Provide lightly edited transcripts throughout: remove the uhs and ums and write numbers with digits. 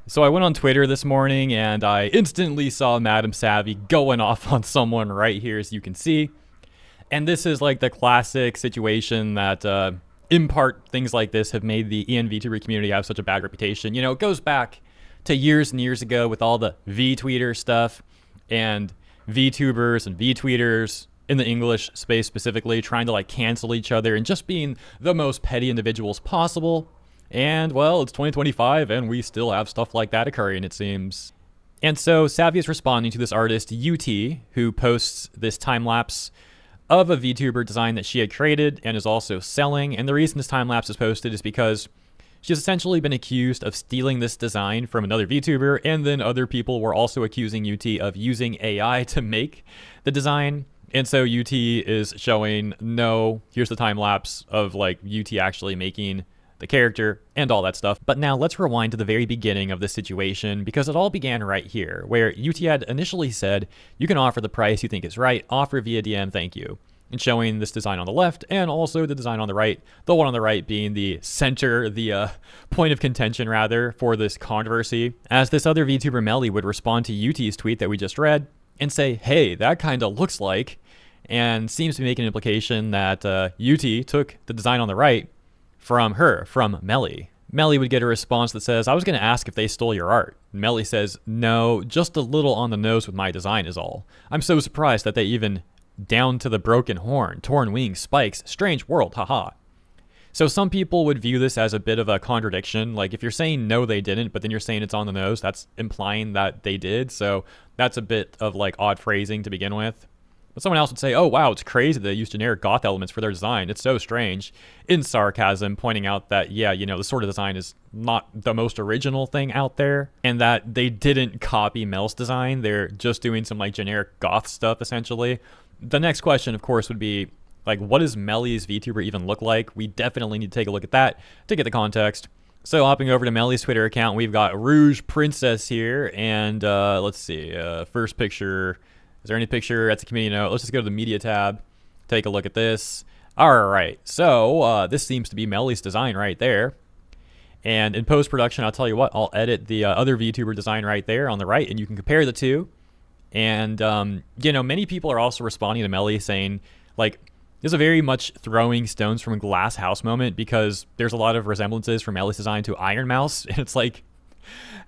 So I went on Twitter this morning and I instantly saw Madam Savvy going off on someone right here, as you can see. And this is like the classic situation that, in part, things like this have made the VTuber community have such a bad reputation. You know, it goes back to years and years ago with all the VTweeter stuff and VTubers and VTweeters in the English space specifically trying to like cancel each other and just being the most petty individuals possible. And, well, it's 2025, and we still have stuff like that occurring, it seems. And so Savvy is responding to this artist, UT, who posts this time-lapse of a VTuber design that she had created and is also selling. And the reason this time-lapse is posted is because she's essentially been accused of stealing this design from another VTuber, and then other people were also accusing UT of using AI to make the design. And so UT is showing, no, here's the time-lapse of, like, UT actually making the character, and all that stuff. But now let's rewind to the very beginning of this situation, because it all began right here, where UT had initially said, you can offer the price you think is right, offer via DM, thank you. And showing this design on the left, and also the design on the right, the one on the right being the center, the point of contention rather, for this controversy, as this other VTuber Melly would respond to UT's tweet that we just read, and say, hey, that kinda looks like, and seems to be making an implication that UT took the design on the right from her, from Melly. Melly would get a response that says, I was going to ask if they stole your art. Melly says, no, just a little on the nose with my design is all. I'm so surprised that they even down to the broken horn, torn wings, spikes, strange world, haha. So some people would view this as a bit of a contradiction. Like if you're saying no, they didn't, but then you're saying it's on the nose, that's implying that they did. So that's a bit of like odd phrasing to begin with. But someone else would say, oh, wow, it's crazy that they use generic goth elements for their design. It's so strange. In sarcasm, pointing out that, yeah, you know, this sort of design is not the most original thing out there. And that they didn't copy Mel's design. They're just doing some, like, generic goth stuff, essentially. The next question, of course, would be, like, what does Melly's VTuber even look like? We definitely need to take a look at that to get the context. So hopping over to Melly's Twitter account, we've got Rouge Princess here. And let's see, first picture. Is there any picture? That's a community note. Let's just go to the media tab. Take a look at this. All right. So this seems to be Melly's design right there. And in post-production, I'll tell you what, I'll edit the other VTuber design right there on the right, and you can compare the two. And, you know, many people are also responding to Melly saying, like, there's a very much throwing stones from a glass house moment, because there's a lot of resemblances from Melly's design to Iron Mouse. And it's like,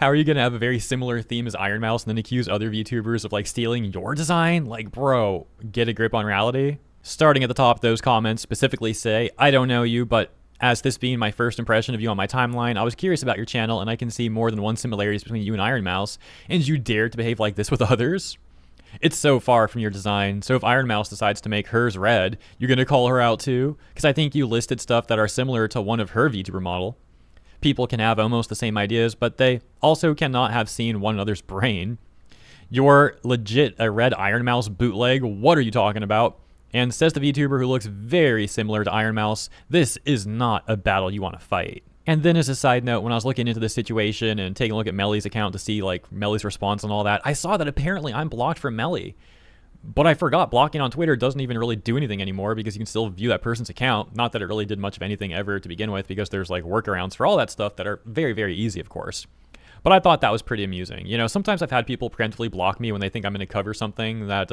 how are you going to have a very similar theme as Iron Mouse and then accuse other VTubers of like stealing your design? Like, bro, get a grip on reality. Starting at the top, those comments specifically say, I don't know you, but as this being my first impression of you on my timeline, I was curious about your channel and I can see more than one similarities between you and Iron Mouse, and you dare to behave like this with others? It's so far from your design. So if Iron Mouse decides to make hers red, you're going to call her out too? Because I think you listed stuff that are similar to one of her VTuber model. People can have almost the same ideas, but they also cannot have seen one another's brain. You're legit a red Iron Mouse bootleg. What are you talking about? And says the VTuber who looks very similar to Iron Mouse, this is not a battle you want to fight. And then as a side note, when I was looking into this situation and taking a look at Melly's account to see like Melly's response and all that, I saw that apparently I'm blocked from Melly. But I forgot blocking on Twitter doesn't even really do anything anymore, because you can still view that person's account. Not that it really did much of anything ever to begin with, because there's like workarounds for all that stuff that are very, very easy, of course. But I thought that was pretty amusing. You know, sometimes I've had people preemptively block me when they think I'm going to cover something that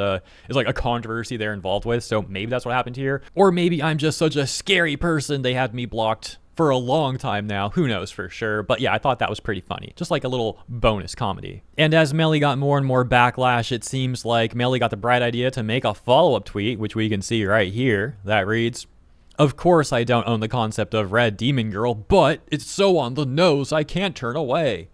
is like a controversy they're involved with. So maybe that's what happened here. Or maybe I'm just such a scary person they had me blocked for a long time now. Who knows for sure. But yeah, I thought that was pretty funny. Just like a little bonus comedy. And as Melly got more and more backlash, it seems like Melly got the bright idea to make a follow-up tweet, which we can see right here, that reads, of course I don't own the concept of red demon girl, but it's so on the nose I can't turn away.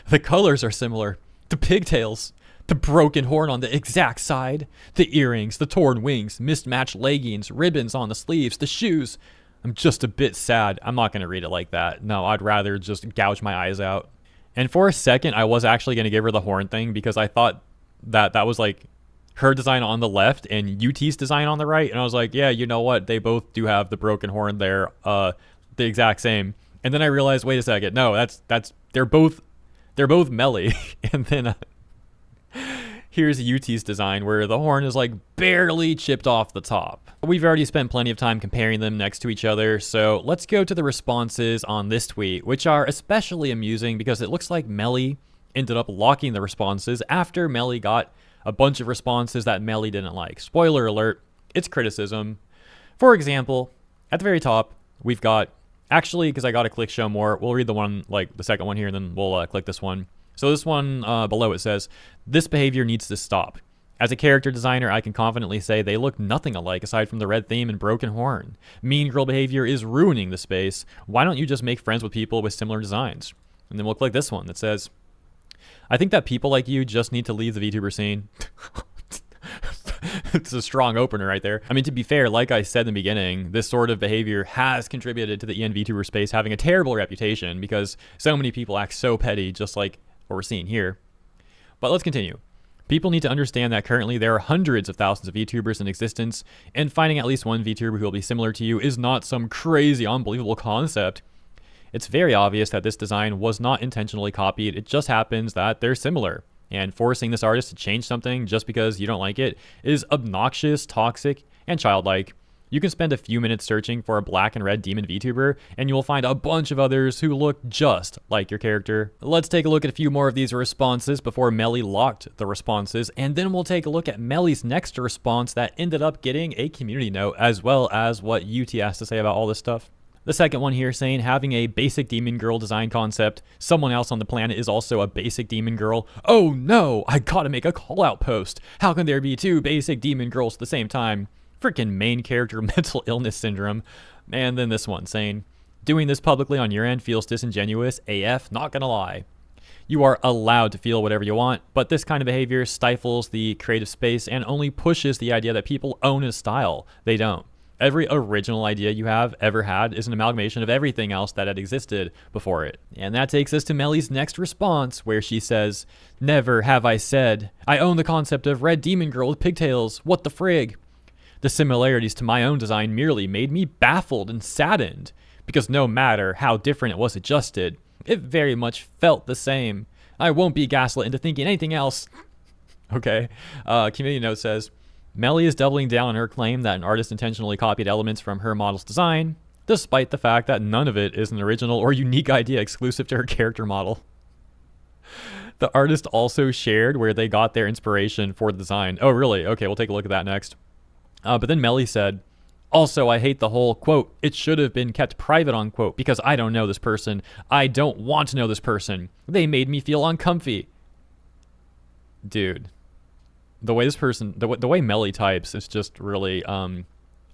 The colors are similar. The pigtails. The broken horn on the exact side. The earrings, the torn wings, mismatched leggings, ribbons on the sleeves, the shoes. I'm just a bit sad. I'm not going to read it like that. No, I'd rather just gouge my eyes out. And for a second, I was actually going to give her the horn thing, because I thought that that was like her design on the left and UT's design on the right. And I was like, yeah, you know what? They both do have the broken horn there, the exact same. And then I realized, wait a second. No, they're both Melly. And then Here's UT's design where the horn is like barely chipped off the top. We've already spent plenty of time comparing them next to each other, so let's go to the responses on this tweet, which are especially amusing because it looks like Melly ended up locking the responses after Melly got a bunch of responses that Melly didn't like. Spoiler alert, it's criticism. For example, at the very top, we've got, actually, because I got to click show more, we'll read the one, like the second one here, and then we'll click this one. So this one below it says, this behavior needs to stop. As a character designer, I can confidently say they look nothing alike aside from the red theme and broken horn. Mean girl behavior is ruining the space. Why don't you just make friends with people with similar designs? And then we'll click this one that says, I think that people like you just need to leave the VTuber scene. It's a strong opener right there. I mean, to be fair, like I said in the beginning, this sort of behavior has contributed to the EN VTuber space having a terrible reputation because so many people act so petty, just like what we're seeing here. But let's continue. People need to understand that currently there are hundreds of thousands of VTubers in existence, and finding at least one VTuber who will be similar to you is not some crazy, unbelievable concept. It's very obvious that this design was not intentionally copied. It just happens that they're similar. And forcing this artist to change something just because you don't like it is obnoxious, toxic, and childlike. You can spend a few minutes searching for a black and red demon VTuber, and you will find a bunch of others who look just like your character. Let's take a look at a few more of these responses before Melly locked the responses, and then we'll take a look at Melly's next response that ended up getting a community note, as well as what UT has to say about all this stuff. The second one here saying having a basic demon girl design concept. Someone else on the planet is also a basic demon girl. Oh no, I gotta make a call out post. How can there be two basic demon girls at the same time? Freaking main character mental illness syndrome. And then this one saying, doing this publicly on your end feels disingenuous AF, not gonna lie. You are allowed to feel whatever you want, but this kind of behavior stifles the creative space and only pushes the idea that people own a style. They don't. Every original idea you have ever had is an amalgamation of everything else that had existed before it. And that takes us to Melly's next response, where she says, never have I said, I own the concept of red demon girl with pigtails, what the frig? The similarities to my own design merely made me baffled and saddened, because no matter how different it was adjusted, it very much felt the same. I won't be gaslit into thinking anything else. Okay. Community note says, Melly is doubling down on her claim that an artist intentionally copied elements from her model's design, despite the fact that none of it is an original or unique idea exclusive to her character model. The artist also shared where they got their inspiration for the design. Oh, really? Okay, we'll take a look at that next. But then Melly said, also, I hate the whole, quote, it should have been kept private, unquote, because I don't know this person. I don't want to know this person. They made me feel uncomfy. Dude. The way this person, the way Melly types is just really, I'm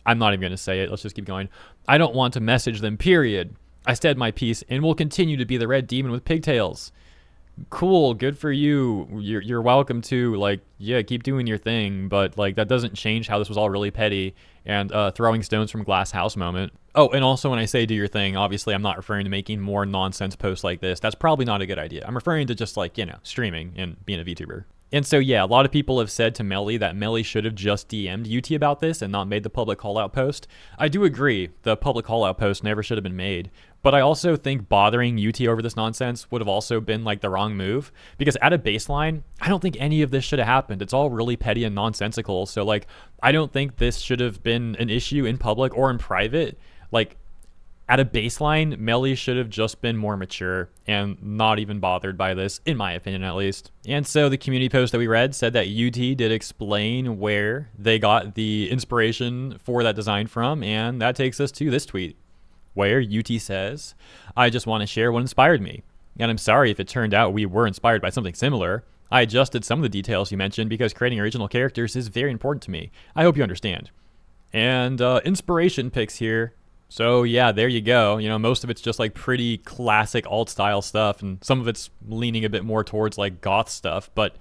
not even going to say it. Let's just keep going. I don't want to message them, period. I said my piece and will continue to be the red demon with pigtails. Cool, good for you. You're welcome to, like, yeah, keep doing your thing, but, like, that doesn't change how this was all really petty and throwing stones from glass house moment. Oh, and also when I say do your thing, obviously I'm not referring to making more nonsense posts like this. That's probably not a good idea. I'm referring to just, like, you know, streaming and being a VTuber. And so, yeah, a lot of people have said to Melly that Melly should have just DM'd UT about this and not made the public call-out post. I do agree, the public call-out post never should have been made. But I also think bothering UT over this nonsense would have also been, like, the wrong move. Because at a baseline, I don't think any of this should have happened. It's all really petty and nonsensical. So, like, I don't think this should have been an issue in public or in private. Like, at a baseline, Melly should have just been more mature and not even bothered by this, in my opinion at least. And so the community post that we read said that UT did explain where they got the inspiration for that design from, and that takes us to this tweet, where UT says, I just want to share what inspired me. And I'm sorry if it turned out we were inspired by something similar. I adjusted some of the details you mentioned because creating original characters is very important to me. I hope you understand. And inspiration pics here. So yeah, there you go. You know, most of it's just like pretty classic alt style stuff, and some of it's leaning a bit more towards like goth stuff, but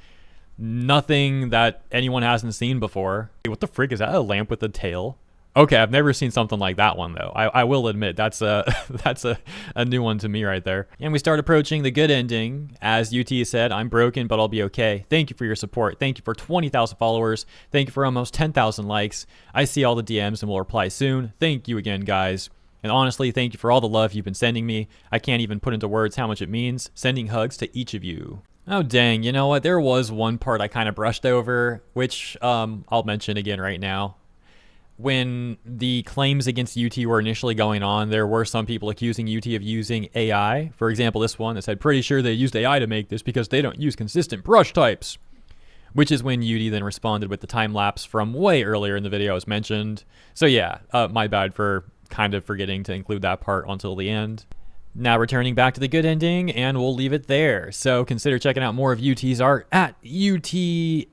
nothing that anyone hasn't seen before. Hey, what the frick is that? A lamp with a tail? Okay, I've never seen something like that one though. I will admit that's a that's a new one to me right there. And we start approaching the good ending. As UT said, I'm broken, but I'll be okay. Thank you for your support. Thank you for 20,000 followers. Thank you for almost 10,000 likes. I see all the DMs and will reply soon. Thank you again, guys. And honestly, thank you for all the love you've been sending me. I can't even put into words how much it means. Sending hugs to each of you. Oh, dang. You know what? There was one part I kind of brushed over, which I'll mention again right now. When the claims against UT were initially going on, there were some people accusing UT of using AI. For example, this one that said, pretty sure they used AI to make this because they don't use consistent brush types. Which is when UT then responded with the time lapse from way earlier in the video as mentioned. So yeah, my bad for kind of forgetting to include that part until the end. Now returning back to the good ending, and we'll leave it there. So consider checking out more of UT's art at UTAINSY.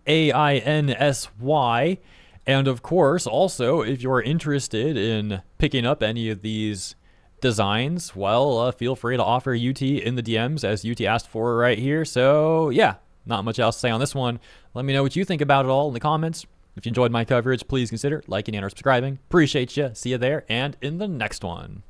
And of course, also, if you're interested in picking up any of these designs, well, feel free to offer UT in the DMs as UT asked for right here. So yeah, not much else to say on this one. Let me know what you think about it all in the comments. If you enjoyed my coverage, please consider liking and or subscribing. Appreciate you. See you there and in the next one.